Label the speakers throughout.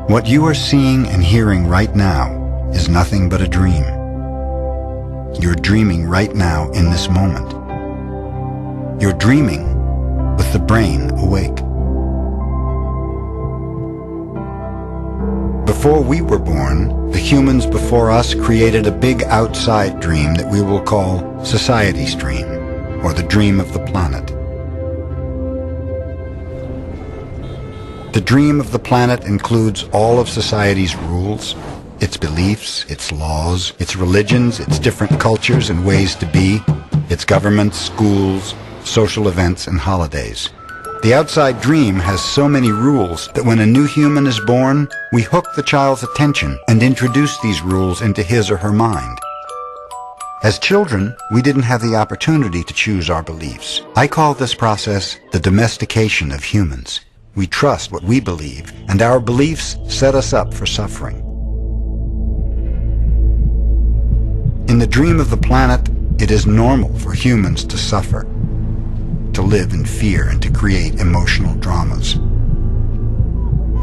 Speaker 1: What you are seeing and hearing right now is nothing but a dream. You're dreaming right now in this moment. You're dreaming with the brain awake. Before we were born, the humans before us created a big outside dream that we will call society's dream, or the dream of the planet. The dream of the planet includes all of society's rules, its beliefs, its laws, its religions, its different cultures and ways to be, its governments, schools, social events, and holidays. The outside dream has so many rules that when a new human is born, we hook the child's attention and introduce these rules into his or her mind. As children, we didn't have the opportunity to choose our beliefs. I call this process the domestication of humans. We trust what we believe, and our beliefs set us up for suffering. In the dream of the planet, it is normal for humans to suffer, to live in fear, and to create emotional dramas.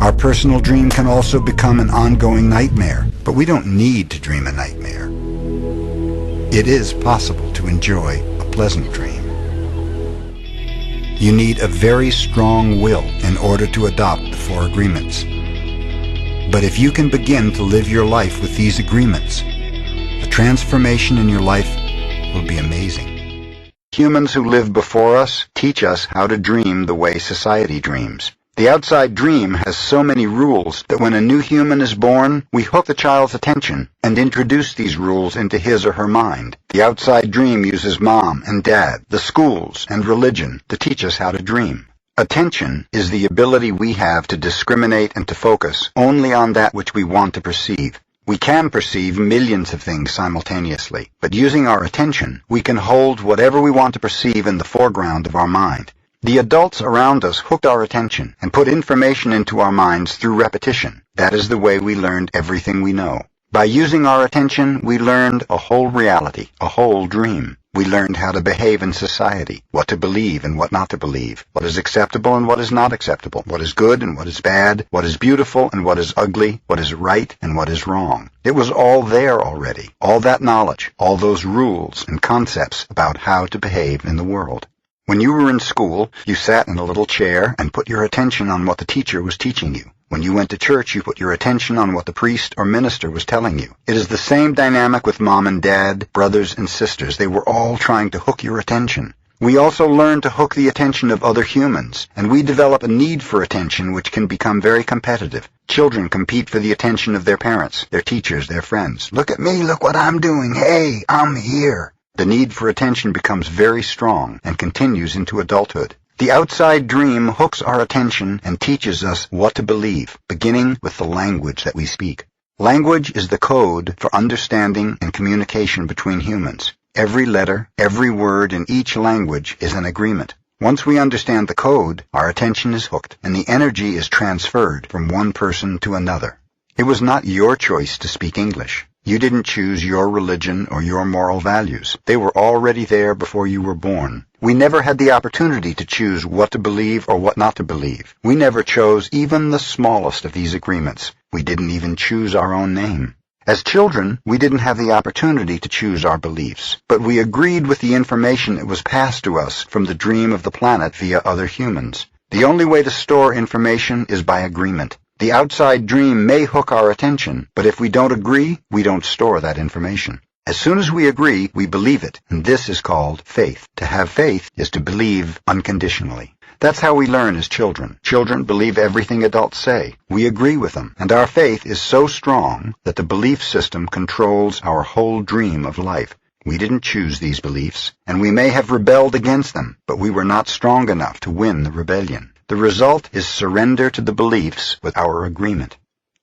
Speaker 1: Our personal dream can also become an ongoing nightmare, but we don't need to dream a nightmare. It is possible to enjoy a pleasant dream. You need a very strong will in order to adopt the 4 agreements. But if you can begin to live your life with these agreements, the transformation in your life will be amazing. Humans who lived before us teach us how to dream the way society dreams. The outside dream has so many rules that when a new human is born, we hook the child's attention and introduce these rules into his or her mind. The outside dream uses mom and dad, the schools, and religion to teach us how to dream. Attention is the ability we have to discriminate and to focus only on that which we want to perceive. We can perceive millions of things simultaneously, but using our attention, we can hold whatever we want to perceive in the foreground of our mind. The adults around us hooked our attention and put information into our minds through repetition. That is the way we learned everything we know. By using our attention, we learned a whole reality, a whole dream. We learned how to behave in society, what to believe and what not to believe, what is acceptable and what is not acceptable, what is good and what is bad, what is beautiful and what is ugly, what is right and what is wrong. It was all there already, all that knowledge, all those rules and concepts about how to behave in the world. When you were in school, you sat in a little chair and put your attention on what the teacher was teaching you. When you went to church, you put your attention on what the priest or minister was telling you. It is the same dynamic with mom and dad, brothers and sisters. They were all trying to hook your attention. We also learn to hook the attention of other humans, and we develop a need for attention which can become very competitive. Children compete for the attention of their parents, their teachers, their friends. Look at me, look what I'm doing. Hey, I'm here. The need for attention becomes very strong and continues into adulthood. The outside dream hooks our attention and teaches us what to believe, beginning with the language that we speak. Language is the code for understanding and communication between humans. Every letter, every word in each language is an agreement. Once we understand the code, our attention is hooked and the energy is transferred from one person to another. It was not your choice to speak English. You didn't choose your religion or your moral values. They were already there before you were born. We never had the opportunity to choose what to believe or what not to believe. We never chose even the smallest of these agreements. We didn't even choose our own name. As children, we didn't have the opportunity to choose our beliefs, but we agreed with the information that was passed to us from the dream of the planet via other humans. The only way to store information is by agreement. The outside dream may hook our attention, but if we don't agree, we don't store that information. As soon as we agree, we believe it, and this is called faith. To have faith is to believe unconditionally. That's how we learn as children. Children believe everything adults say. We agree with them, and our faith is so strong that the belief system controls our whole dream of life. We didn't choose these beliefs, and we may have rebelled against them, but we were not strong enough to win the rebellion. The result is surrender to the beliefs with our agreement.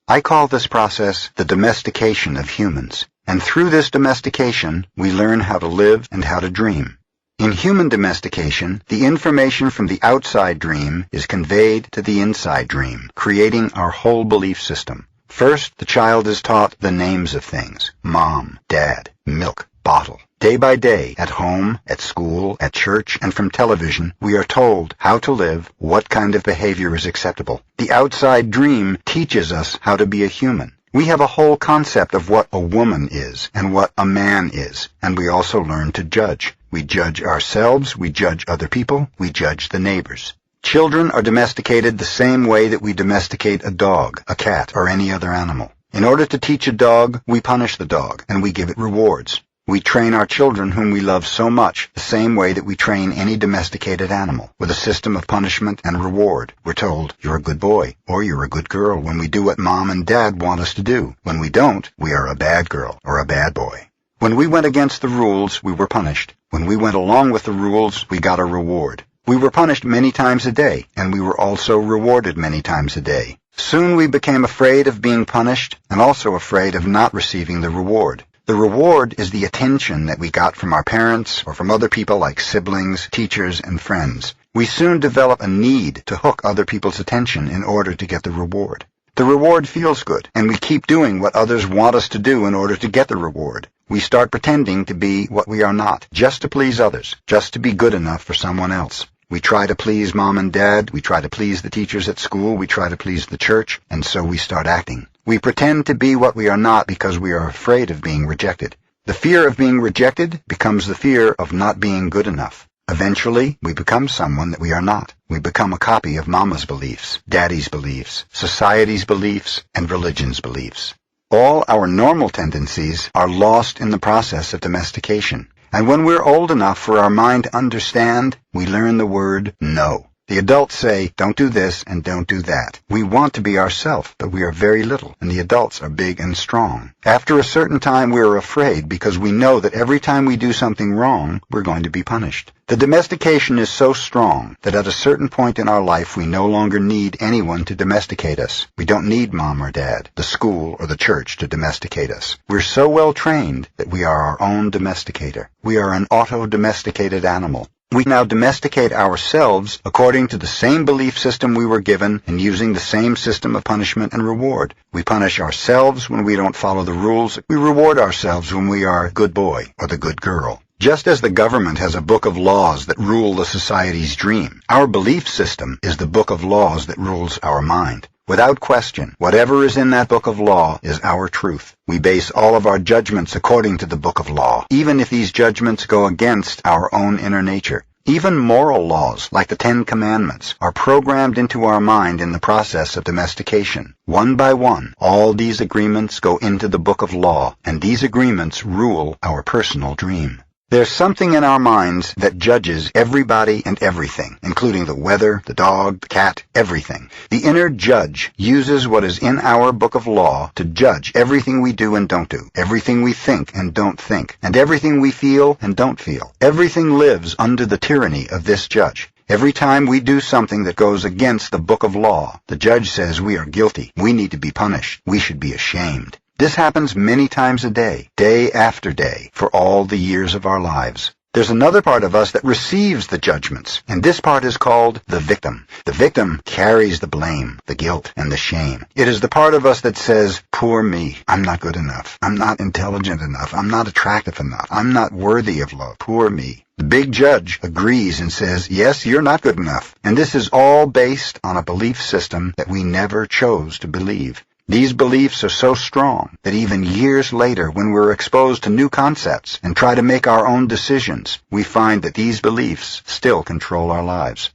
Speaker 1: I call this process the domestication of humans, and through this domestication, we learn how to live and how to dream. In human domestication, the information from the outside dream is conveyed to the inside dream, creating our whole belief system. First, the child is taught the names of things: mom, dad, milk, bottle. Day by day, at home, at school, at church, and from television, we are told how to live, what kind of behavior is acceptable. The outside dream teaches us how to be a human. We have a whole concept of what a woman is and what a man is, and we also learn to judge. We judge ourselves, we judge other people, we judge the neighbors. Children are domesticated the same way that we domesticate a dog, a cat, or any other animal. In order to teach a dog, we punish the dog, and we give it rewards. We train our children whom we love so much the same way that we train any domesticated animal, with a system of punishment and reward. We're told, you're a good boy, or you're a good girl when we do what mom and dad want us to do. When we don't, we are a bad girl or a bad boy. When we went against the rules, we were punished. When we went along with the rules, we got a reward. We were punished many times a day, and we were also rewarded many times a day. Soon we became afraid of being punished and also afraid of not receiving the reward. The reward is the attention that we got from our parents or from other people like siblings, teachers, and friends. We soon develop a need to hook other people's attention in order to get the reward. The reward feels good, and we keep doing what others want us to do in order to get the reward. We start pretending to be what we are not, just to please others, just to be good enough for someone else. We try to please mom and dad, we try to please the teachers at school, we try to please the church, and so we start acting. We pretend to be what we are not because we are afraid of being rejected. The fear of being rejected becomes the fear of not being good enough. Eventually, we become someone that we are not. We become a copy of mama's beliefs, daddy's beliefs, society's beliefs, and religion's beliefs. All our normal tendencies are lost in the process of domestication. And when we're old enough for our mind to understand, we learn the word no. The adults say, don't do this and don't do that. We want to be ourselves, but we are very little, and the adults are big and strong. After a certain time, we are afraid because we know that every time we do something wrong, we're going to be punished. The domestication is so strong that at a certain point in our life, we no longer need anyone to domesticate us. We don't need mom or dad, the school, or the church to domesticate us. We're so well trained that we are our own domesticator. We are an auto-domesticated animal. We now domesticate ourselves according to the same belief system we were given and using the same system of punishment and reward. We punish ourselves when we don't follow the rules. We reward ourselves when we are a good boy or the good girl. Just as the government has a book of laws that rule the society's dream, our belief system is the book of laws that rules our mind. Without question, whatever is in that book of law is our truth. We base all of our judgments according to the book of law, even if these judgments go against our own inner nature. Even moral laws, like the Ten Commandments, are programmed into our mind in the process of domestication. One by one, all these agreements go into the book of law, and these agreements rule our personal dream. There's something in our minds that judges everybody and everything, including the weather, the dog, the cat, everything. The inner judge uses what is in our book of law to judge everything we do and don't do, everything we think and don't think, and everything we feel and don't feel. Everything lives under the tyranny of this judge. Every time we do something that goes against the book of law, the judge says we are guilty. We need to be punished. We should be ashamed. This happens many times a day, day after day, for all the years of our lives. There's another part of us that receives the judgments, and this part is called the victim. The victim carries the blame, the guilt, and the shame. It is the part of us that says, poor me, I'm not good enough, I'm not intelligent enough, I'm not attractive enough, I'm not worthy of love, poor me. The big judge agrees and says, yes, you're not good enough. And this is all based on a belief system that we never chose to believe. These beliefs are so strong that even years later, when we're exposed to new concepts and try to make our own decisions, we find that these beliefs still control our lives.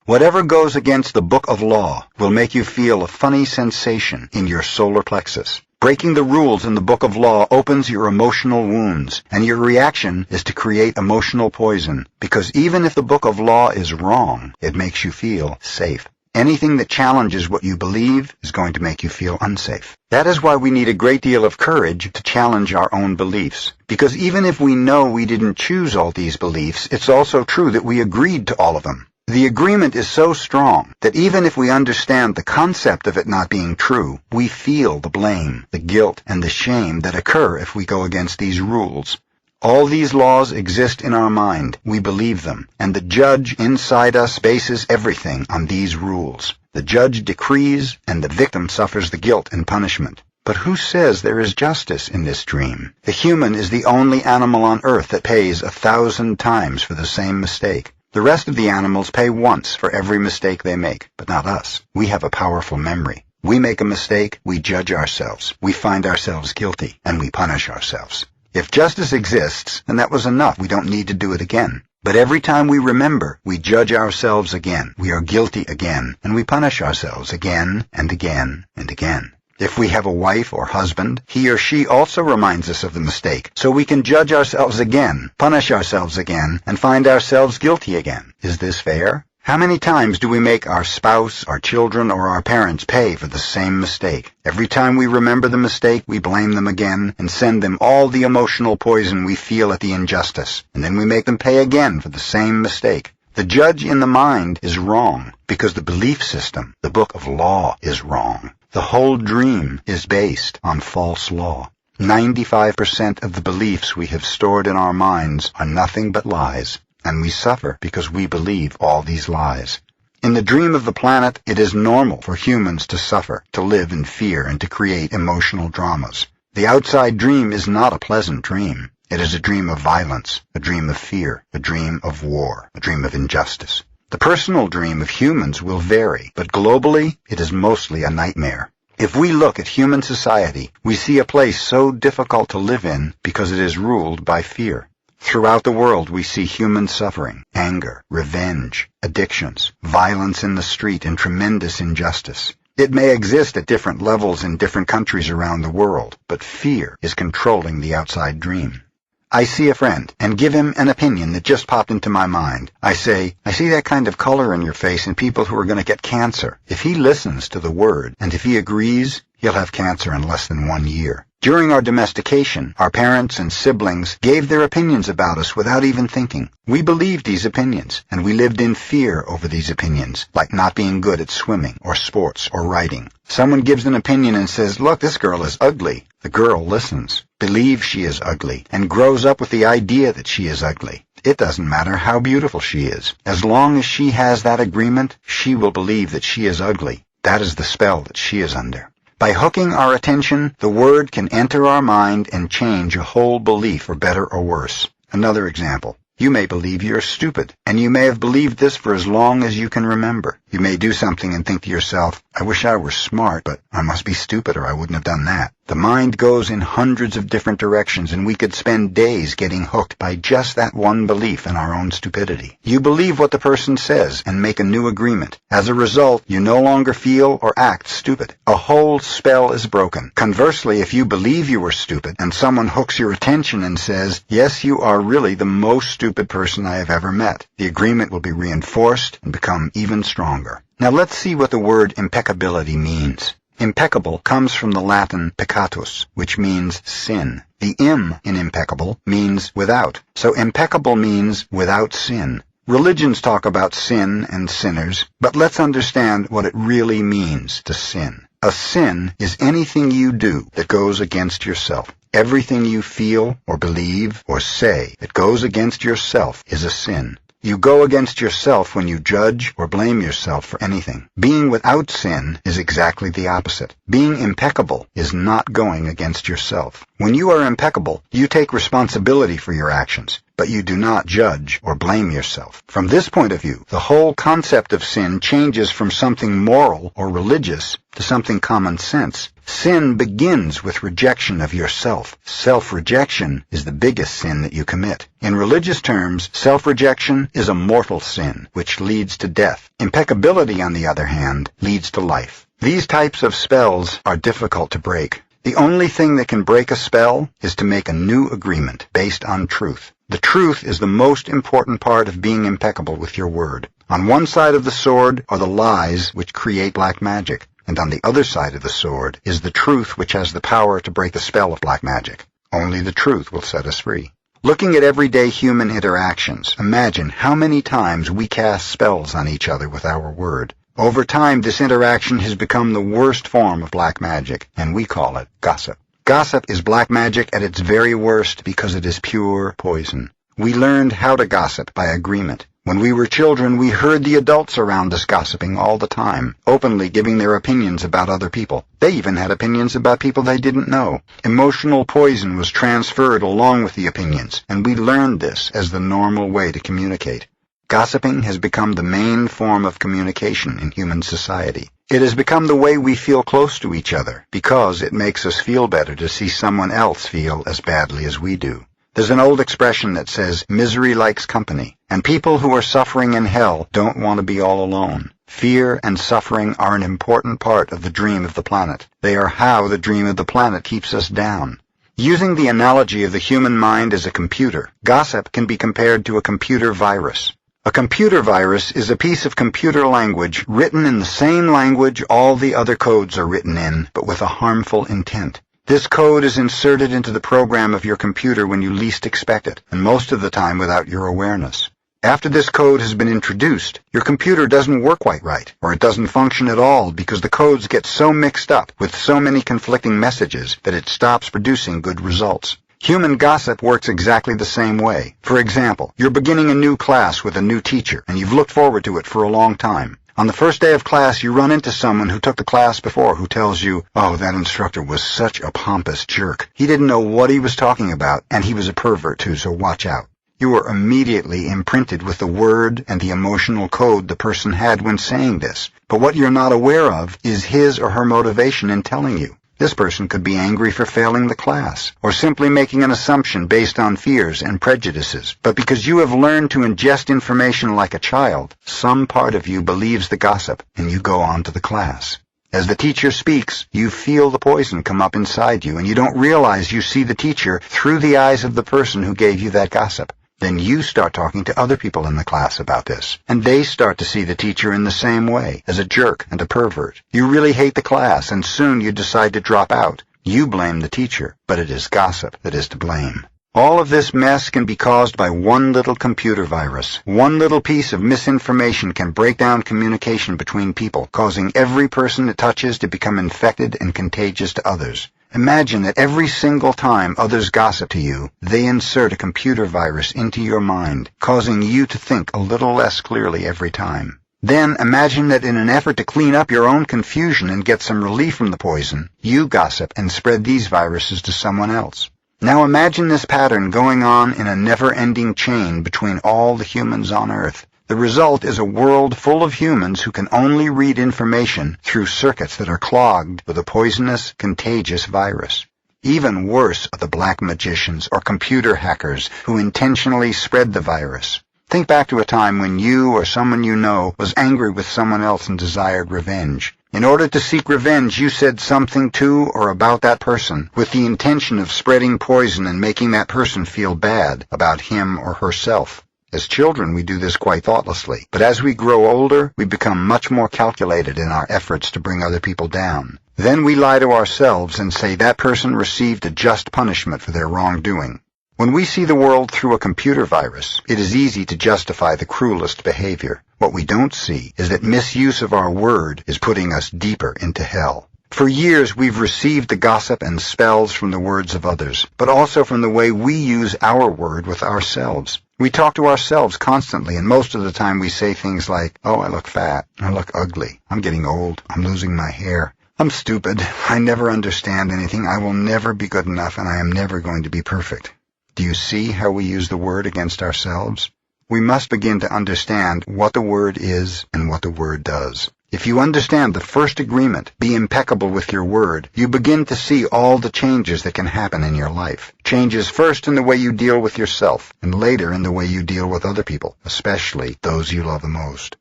Speaker 1: Whatever goes against the book of law will make you feel a funny sensation in your solar plexus. Breaking the rules in the book of law opens your emotional wounds, and your reaction is to create emotional poison, because even if the book of law is wrong, it makes you feel safe. Anything that challenges what you believe is going to make you feel unsafe. That is why we need a great deal of courage to challenge our own beliefs. Because even if we know we didn't choose all these beliefs, it's also true that we agreed to all of them. The agreement is so strong that even if we understand the concept of it not being true, we feel the blame, the guilt, and the shame that occur if we go against these rules. All these laws exist in our mind. We believe them. And the judge inside us bases everything on these rules. The judge decrees, and the victim suffers the guilt and punishment. But who says there is justice in this dream? The human is the only animal on earth that pays 1,000 times for the same mistake. The rest of the animals pay once for every mistake they make, but not us. We have a powerful memory. We make a mistake, we judge ourselves, we find ourselves guilty, and we punish ourselves. If justice exists, then that was enough. We don't need to do it again. But every time we remember, we judge ourselves again. We are guilty again, and we punish ourselves again and again and again. If we have a wife or husband, he or she also reminds us of the mistake, so we can judge ourselves again, punish ourselves again, and find ourselves guilty again. Is this fair? How many times do we make our spouse, our children, or our parents pay for the same mistake? Every time we remember the mistake, we blame them again and send them all the emotional poison we feel at the injustice, and then we make them pay again for the same mistake. The judge in the mind is wrong because the belief system, the book of law, is wrong. The whole dream is based on false law. 95% of the beliefs we have stored in our minds are nothing but lies, and we suffer because we believe all these lies. In the dream of the planet, it is normal for humans to suffer, to live in fear, and to create emotional dramas. The outside dream is not a pleasant dream. It is a dream of violence, a dream of fear, a dream of war, a dream of injustice. The personal dream of humans will vary, but globally, it is mostly a nightmare. If we look at human society, we see a place so difficult to live in because it is ruled by fear. Throughout the world, we see human suffering, anger, revenge, addictions, violence in the street, and tremendous injustice. It may exist at different levels in different countries around the world, but fear is controlling the outside dream. I see a friend and give him an opinion that just popped into my mind. I say, I see that kind of color in your face in people who are going to get cancer. If he listens to the word, and if he agrees, he'll have cancer in less than 1 year. During our domestication, our parents and siblings gave their opinions about us without even thinking. We believed these opinions, and we lived in fear over these opinions, like not being good at swimming or sports or writing. Someone gives an opinion and says, look, this girl is ugly. The girl listens, believes she is ugly, and grows up with the idea that she is ugly. It doesn't matter how beautiful she is. As long as she has that agreement, she will believe that she is ugly. That is the spell that she is under. By hooking our attention, the word can enter our mind and change a whole belief for better or worse. Another example. You may believe you're stupid, and you may have believed this for as long as you can remember. You may do something and think to yourself, I wish I were smart, but I must be stupid or I wouldn't have done that. The mind goes in hundreds of different directions, and we could spend days getting hooked by just that one belief in our own stupidity. You believe what the person says and make a new agreement. As a result, you no longer feel or act stupid. A whole spell is broken. Conversely, if you believe you were stupid and someone hooks your attention and says, yes, you are really the most stupid person I have ever met, the agreement will be reinforced and become even stronger. Now let's see what the word impeccability means. Impeccable comes from the Latin peccatus, which means sin. The im in impeccable means without, so impeccable means without sin. Religions talk about sin and sinners, but let's understand what it really means to sin. A sin is anything you do that goes against yourself. Everything you feel or believe or say that goes against yourself is a sin. You go against yourself when you judge or blame yourself for anything. Being without sin is exactly the opposite. Being impeccable is not going against yourself. When you are impeccable, you take responsibility for your actions, but you do not judge or blame yourself. From this point of view, the whole concept of sin changes from something moral or religious to something common sense. Sin begins with rejection of yourself. Self-rejection is the biggest sin that you commit. In religious terms, self-rejection is a mortal sin, which leads to death. Impeccability, on the other hand, leads to life. These types of spells are difficult to break. The only thing that can break a spell is to make a new agreement based on truth. The truth is the most important part of being impeccable with your word. On one side of the sword are the lies which create black magic, and on the other side of the sword is the truth which has the power to break the spell of black magic. Only the truth will set us free. Looking at everyday human interactions, imagine how many times we cast spells on each other with our word. Over time, this interaction has become the worst form of black magic, and we call it gossip. Gossip is black magic at its very worst because it is pure poison. We learned how to gossip by agreement. When we were children, we heard the adults around us gossiping all the time, openly giving their opinions about other people. They even had opinions about people they didn't know. Emotional poison was transferred along with the opinions, and we learned this as the normal way to communicate. Gossiping has become the main form of communication in human society. It has become the way we feel close to each other, because it makes us feel better to see someone else feel as badly as we do. There's an old expression that says, misery likes company, and people who are suffering in hell don't want to be all alone. Fear and suffering are an important part of the dream of the planet. They are how the dream of the planet keeps us down. Using the analogy of the human mind as a computer, gossip can be compared to a computer virus. A computer virus is a piece of computer language written in the same language all the other codes are written in, but with a harmful intent. This code is inserted into the program of your computer when you least expect it, and most of the time without your awareness. After this code has been introduced, your computer doesn't work quite right, or it doesn't function at all because the codes get so mixed up with so many conflicting messages that it stops producing good results. Human gossip works exactly the same way. For example, you're beginning a new class with a new teacher, and you've looked forward to it for a long time. On the first day of class, you run into someone who took the class before who tells you, "Oh, that instructor was such a pompous jerk. He didn't know what he was talking about, and he was a pervert too, so watch out." You are immediately imprinted with the word and the emotional code the person had when saying this. But what you're not aware of is his or her motivation in telling you. This person could be angry for failing the class, or simply making an assumption based on fears and prejudices. But because you have learned to ingest information like a child, some part of you believes the gossip, and you go on to the class. As the teacher speaks, you feel the poison come up inside you, and you don't realize you see the teacher through the eyes of the person who gave you that gossip. Then you start talking to other people in the class about this, and they start to see the teacher in the same way, as a jerk and a pervert. You really hate the class, and soon you decide to drop out. You blame the teacher, but it is gossip that is to blame. All of this mess can be caused by one little computer virus. One little piece of misinformation can break down communication between people, causing every person it touches to become infected and contagious to others. Imagine that every single time others gossip to you, they insert a computer virus into your mind, causing you to think a little less clearly every time. Then imagine that in an effort to clean up your own confusion and get some relief from the poison, you gossip and spread these viruses to someone else. Now imagine this pattern going on in a never-ending chain between all the humans on Earth. The result is a world full of humans who can only read information through circuits that are clogged with a poisonous, contagious virus. Even worse are the black magicians or computer hackers who intentionally spread the virus. Think back to a time when you or someone you know was angry with someone else and desired revenge. In order to seek revenge, you said something to or about that person with the intention of spreading poison and making that person feel bad about him or herself. As children, we do this quite thoughtlessly, but as we grow older, we become much more calculated in our efforts to bring other people down. Then we lie to ourselves and say that person received a just punishment for their wrongdoing. When we see the world through a computer virus, it is easy to justify the cruelest behavior. What we don't see is that misuse of our word is putting us deeper into hell. For years, we've received the gossip and spells from the words of others, but also from the way we use our word with ourselves. We talk to ourselves constantly, and most of the time we say things like, "Oh, I look fat. I look ugly. I'm getting old. I'm losing my hair. I'm stupid. I never understand anything. I will never be good enough, and I am never going to be perfect." Do you see how we use the word against ourselves? We must begin to understand what the word is and what the word does. If you understand the first agreement, be impeccable with your word, you begin to see all the changes that can happen in your life. Changes first in the way you deal with yourself, and later in the way you deal with other people, especially those you love the most.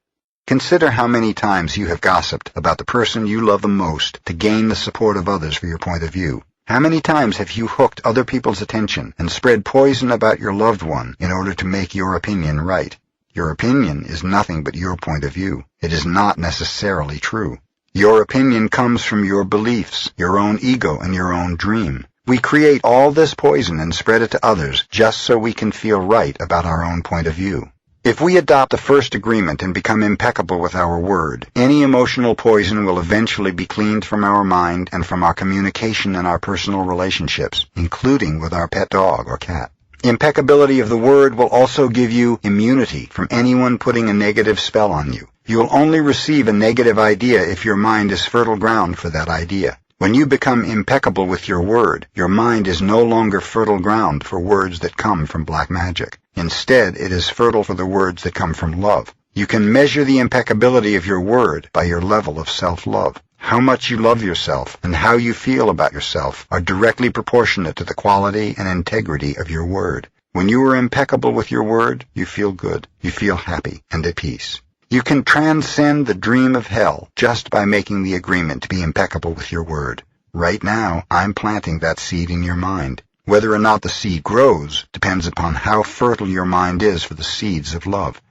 Speaker 1: Consider how many times you have gossiped about the person you love the most to gain the support of others for your point of view. How many times have you hooked other people's attention and spread poison about your loved one in order to make your opinion right? Your opinion is nothing but your point of view. It is not necessarily true. Your opinion comes from your beliefs, your own ego, and your own dream. We create all this poison and spread it to others just so we can feel right about our own point of view. If we adopt the first agreement and become impeccable with our word, any emotional poison will eventually be cleaned from our mind and from our communication and our personal relationships, including with our pet dog or cat. Impeccability of the word will also give you immunity from anyone putting a negative spell on you. You will only receive a negative idea if your mind is fertile ground for that idea. When you become impeccable with your word, your mind is no longer fertile ground for words that come from black magic. Instead, it is fertile for the words that come from love. You can measure the impeccability of your word by your level of self-love. How much you love yourself and how you feel about yourself are directly proportionate to the quality and integrity of your word. When you are impeccable with your word, you feel good, you feel happy and at peace. You can transcend the dream of hell just by making the agreement to be impeccable with your word. Right now, I'm planting that seed in your mind. Whether or not the seed grows depends upon how fertile your mind is for the seeds of love.